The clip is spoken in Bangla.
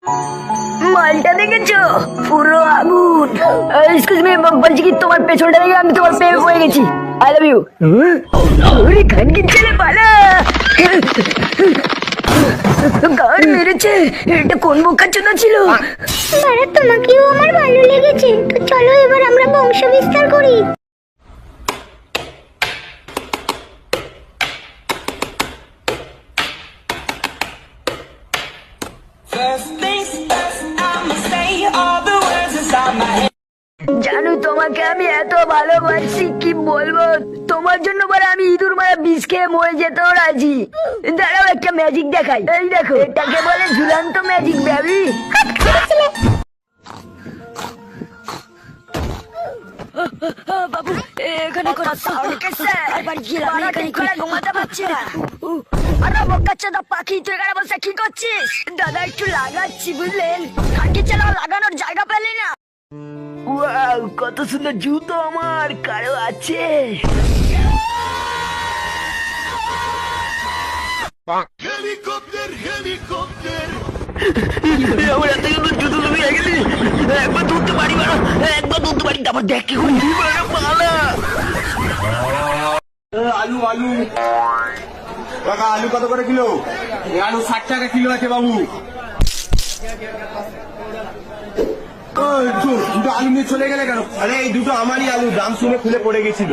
মালটা দেখেছো? পুরো আগুন। এক্সকিউজ মি, বলছি কি তোমার পেছনটা দেখে আমি তোমার প্রেমে পড়ে গেছি। I love you. ওরে খানকির ছেলে পালা। গান মেরেছে। এটা কোন বোকাচোদা ছিল? বাড়া, তোমাকেও আমার ভালো লেগেছে, তো চলো এবার আমরা বংশ বিস্তার করি। জানো তোমাকে আমি এত ভালোবাসি কি বলবো। তোমার জন্য বলে আমি ইঁদুর মারা বিষ খেয়ে মরে যেতেও রাজি। দাঁড়াও একটা ম্যাজিক দেখাই। এই দেখো, এটাকে বলে ঝুলন্ত ম্যাজিক বেবি। বাবু এখানে ঘুমাতে পারছি না। আরে বোকাচোদা পাখি, তুই এখানে বসে কি করছিস? দাদা একটু লাগাচ্ছি, বুঝলেন? খানকি ছেলে লাগানোর জায়গা পেলি না। ওয়াও, কত সুন্দর জুতো আমার। কারো আছে? আমার এত সুন্দর জুতো তুমি গেলি। একবার ধরতে পারি, একবার ধরতে পারি, তারপর দেখ কি করি। পালা। আলু আলু কাকা, আলু কত করে কিলো? আলু 60 টাকা কিলো আছে বাবু। দুটো আলু নিয়ে চলে গেলে কেন? আরে এই দুটো আমারই আলু, দাম শুনে খুলে পড়ে গেছিল।